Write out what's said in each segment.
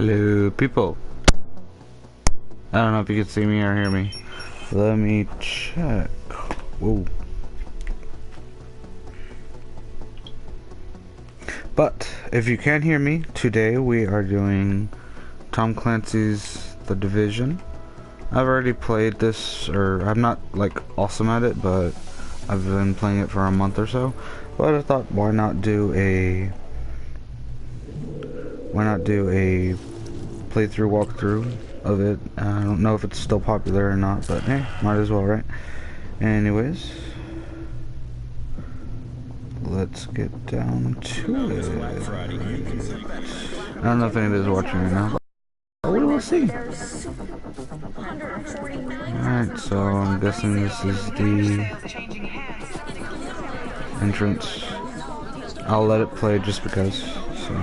Hello, people. I don't know if you can see me or hear me. Let me check. Whoa. But if you can hear me, today we are doing Tom Clancy's The Division. I've already played this, or I'm not like awesome at it, but I've been playing it for a month or so. But I thought, why not do a playthrough walkthrough of it. I don't know if it's still popular or not, but hey, might as well, right? Anyways, let's get down to it. I don't know if anybody's watching right now, but we will see. Alright, so I'm guessing this is the entrance. I'll let it play just because, so.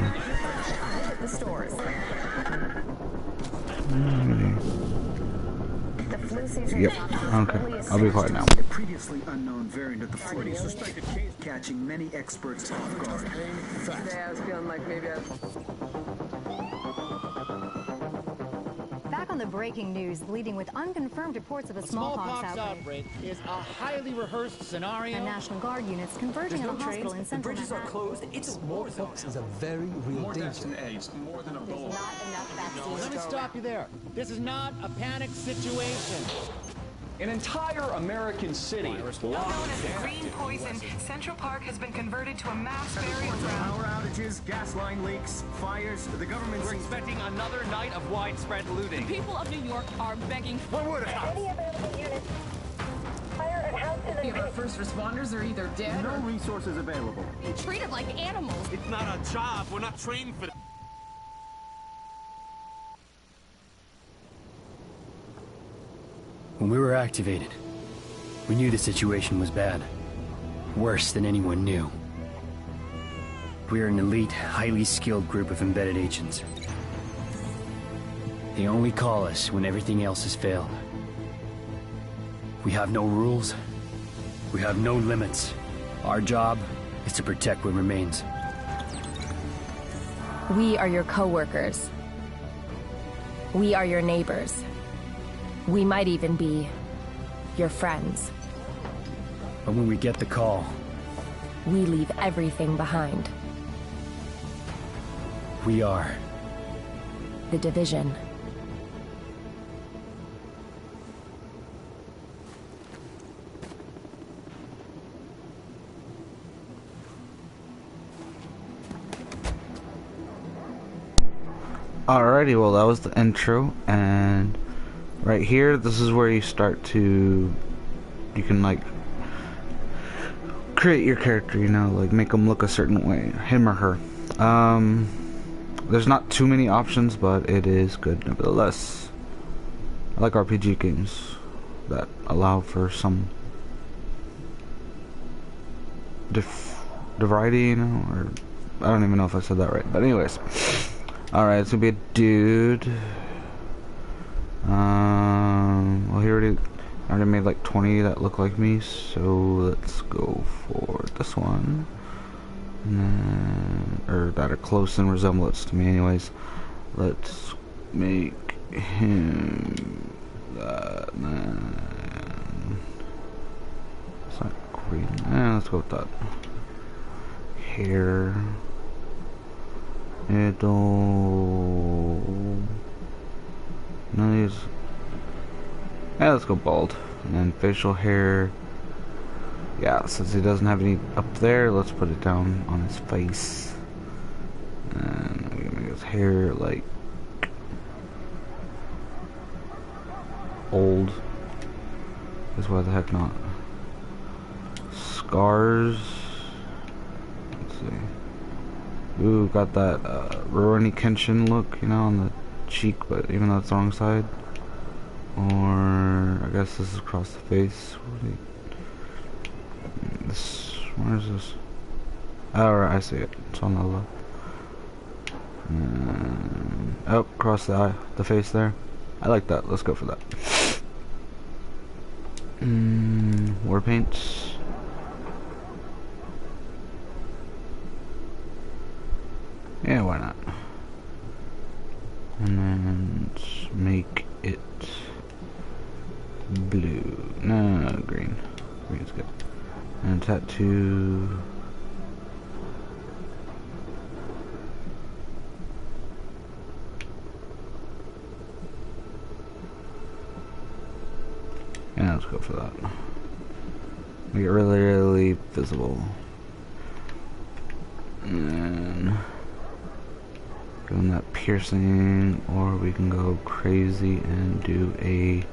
Yep. Okay. I'll be quiet now. A previously unknown variant of the flu, suspected case catching many experts off guard. Today I was feeling like maybe Back on the breaking news, leading with unconfirmed reports of a smallpox outbreak is a highly rehearsed scenario. And National Guard units converging on a hospital in central bridges are closed. It's smallpox is a very real more danger. deaths than AIDS, more than Ebola. Not enough vaccines. Let me stop you there. This is not a panic situation. An entire American city locked Known as the Green Poison, Central Park has been converted to a mass burial ground. Power outages, gas line leaks, fires. The government We're expecting another night of widespread looting. The people of New York are begging for What would have? Any available units. Fire and house in the our first responders are either dead No resources available. being treated like animals. It's not our job. We're not trained for that. When we were activated, we knew the situation was bad. Worse than anyone knew. We are an elite, highly skilled group of embedded agents. They only call us when everything else has failed. We have no rules. We have no limits. Our job is to protect what remains. We are your co-workers. We are your neighbors. We might even be your friends. But when we get the call, We leave everything behind. we are The Division. Alrighty, well that was the intro, and right here, this is where you start to, you can like create your character, you know, like make them look a certain way, him or her. There's not too many options, but it is good nevertheless. I like RPG games that allow for some variety, you know, or I don't even know if I said that right, but anyways. Alright, it's gonna be a dude. Well, he already made like 20 that look like me, so let's go for this one. And then, or that are close in resemblance to me, anyways. Let's make him that man. It's not green. Let's go with that. Hair. Nice. Yeah, let's go bald. And then facial hair. Yeah, since he doesn't have any up there, let's put it down on his face. And we're gonna make his hair like old. Because why the heck not? Scars. Let's see. Ooh, got that Rurouni Kenshin look, you know, on the cheek, but even though it's the wrong side. Or I guess this is across the face. Where is this? Oh, right, I see it. It's on the left. Oh, across the eye, the face there. I like that. Let's go for that. War paints. Yeah, why not? And then make it blue. No, green. Green's good. And tattoo. Yeah, let's go for that. Make it really, really visible. And then doing that piercing, or we can go crazy and do a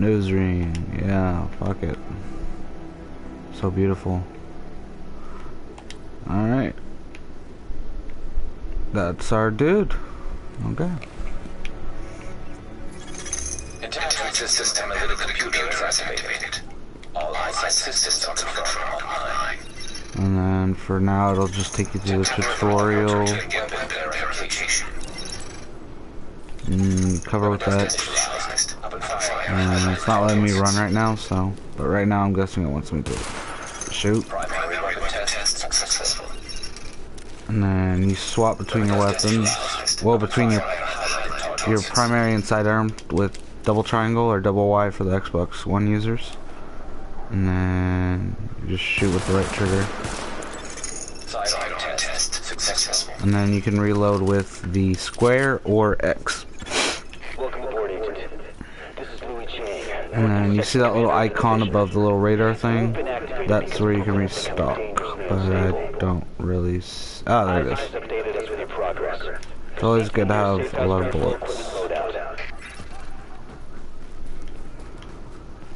nose ring. Yeah, fuck it. So beautiful. Alright. That's our dude. Okay. Attachment system and little computer activated. All eyesight systems are confirmed online. And then for now it'll just take you through the tutorial. Cover with that. And it's not letting me run right now, so. But right now I'm guessing it wants me to shoot. And then you swap between your weapons. Well, between your primary and sidearm with double triangle or double Y for the Xbox One users. And then you just shoot with the right trigger. And then you can reload with the square or X. And then you see that little icon above the little radar thing? That's where you can restock. But I don't really... Ah, there it is. It's always good to have a lot of bullets.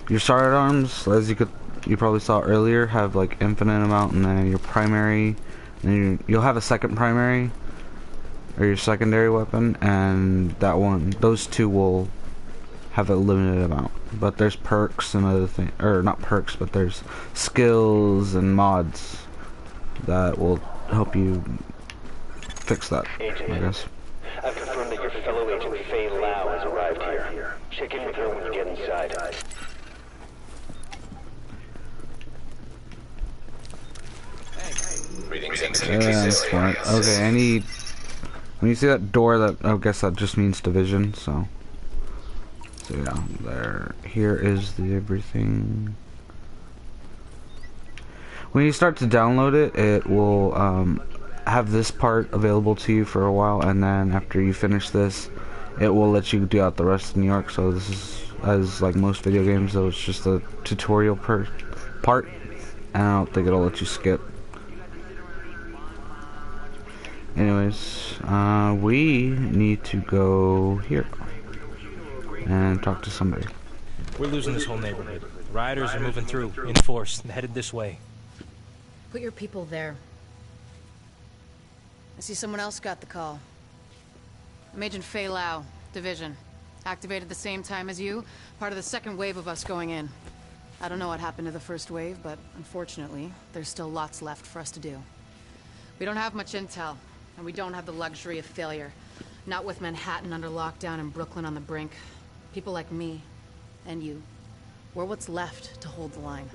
Your sidearms, as you probably saw earlier, have like infinite amount, and then your primary, and you'll have a second primary, or your secondary weapon, and that one, those two will have a limited amount. But there's perks and other things, or not perks, but there's skills and mods that will help you fix that, I guess. I've confirmed that your fellow agent Faye Lau has arrived here. Check in with her when you get inside. Yeah, smart. Okay, when you see that door, that I guess that just means division, so yeah, here is the everything. When you start to download it, it will have this part available to you for a while, and then after you finish this, it will let you do out the rest of New York. So this is, as like most video games, though, it's just a tutorial part, and I don't think it'll let you skip. Anyways, we need to go here and talk to somebody. We're losing this whole neighborhood. Rioters are moving through, in force, headed this way. Put your people there. I see someone else got the call. I'm Agent Faye Lau, Division. Activated the same time as you, part of the second wave of us going in. I don't know what happened to the first wave, but unfortunately, there's still lots left for us to do. We don't have much intel, and we don't have the luxury of failure. Not with Manhattan under lockdown and Brooklyn on the brink. People like me, and you, we're what's left to hold the line.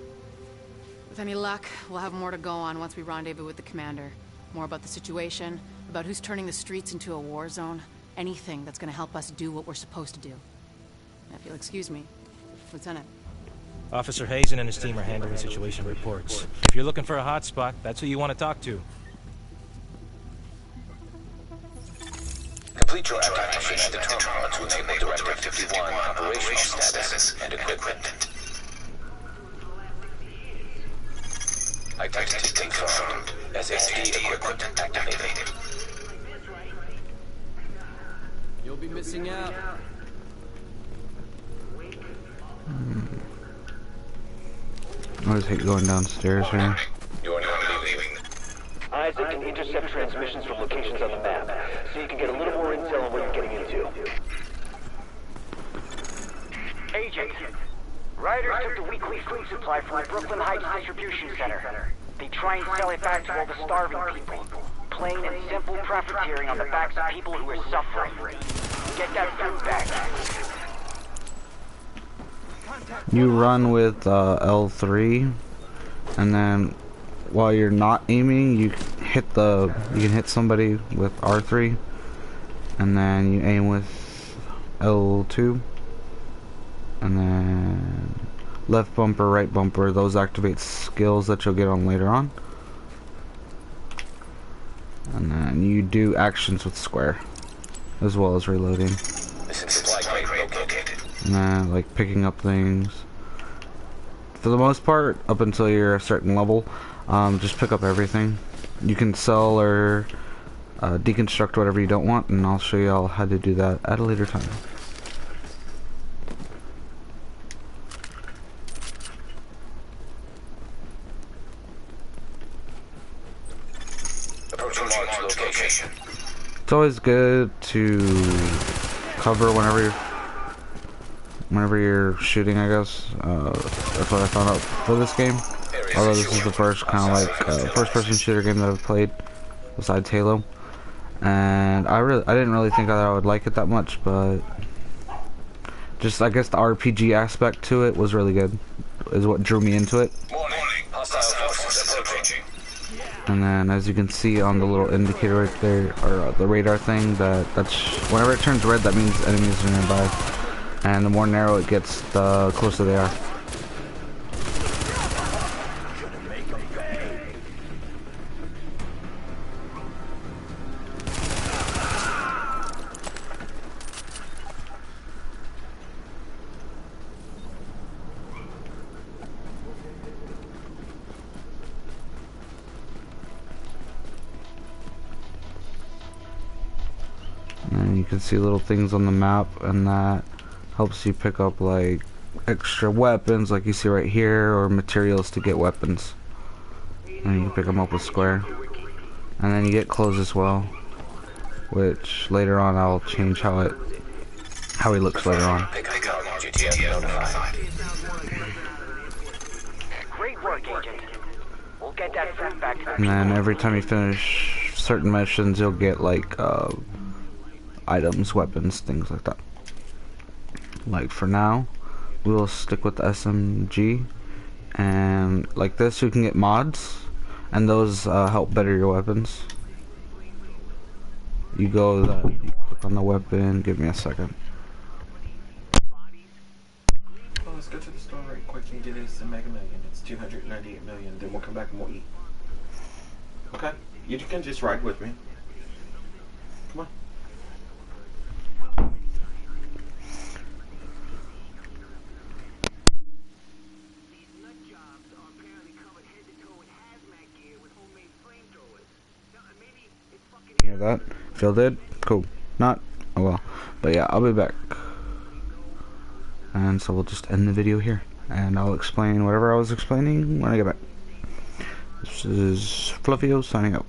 With any luck, we'll have more to go on once we rendezvous with the commander. More about the situation, about who's turning the streets into a war zone. Anything that's gonna help us do what we're supposed to do. If you'll excuse me, Lieutenant. Officer Hazen and his team are handling situation reports. If you're looking for a hotspot, that's who you want to talk to. Complete your activation at the terminal to enable Directive 51 operational status and equipment. Identity confirmed as SD equipment activated. You'll be missing out. I always hate going downstairs here. You are now leaving. Isaac can intercept transmissions from locations on the map, so you can get a little more intel on what you're getting into. Agent, Riders took the weekly food supply from the Brooklyn Heights Distribution Center. They try and sell it back to all the starving people. Plain and simple profiteering on the backs of people who are suffering. Get that food back. You run with L3, and then while you're not aiming, you can hit somebody with R3, and then you aim with L2, and then left bumper, right bumper. Those activate skills that you'll get on later on. And then you do actions with square, as well as reloading. And then, like, picking up things. For the most part, up until you're a certain level, just pick up everything. You can sell or deconstruct whatever you don't want, and I'll show you all how to do that at a later time. It's always good to cover whenever you're shooting, I guess. That's what I found out for this game. Although this is the first kind of like first-person shooter game that I've played besides Halo, and I didn't really think that I would like it that much, but just I guess the RPG aspect to it was really good, is what drew me into it. And then, as you can see on the little indicator right there, or the radar thing, that's whenever it turns red, that means enemies are nearby. And the more narrow it gets, the closer they are. And you can see little things on the map, and that helps you pick up like extra weapons like you see right here, or materials to get weapons, and you can pick them up with square. And then you get clothes as well, which later on I'll change how he looks later on. Great work, Agent. We'll get that friend back to the And then every time you finish certain missions, you'll get like items, weapons, things like that. Like for now, we will stick with the SMG, and like this you can get mods, and those help better your weapons. You click on the weapon. Give me a second. Well, let's go to the store right quick and get us a Mega Million. It's 298 million. Then we'll come back and we'll eat. Okay? You can just ride with me. Come on. Hear that? Feel dead? Cool. Not? Oh well. But yeah, I'll be back. And so we'll just end the video here, and I'll explain whatever I was explaining when I get back. This is Fluffio signing out.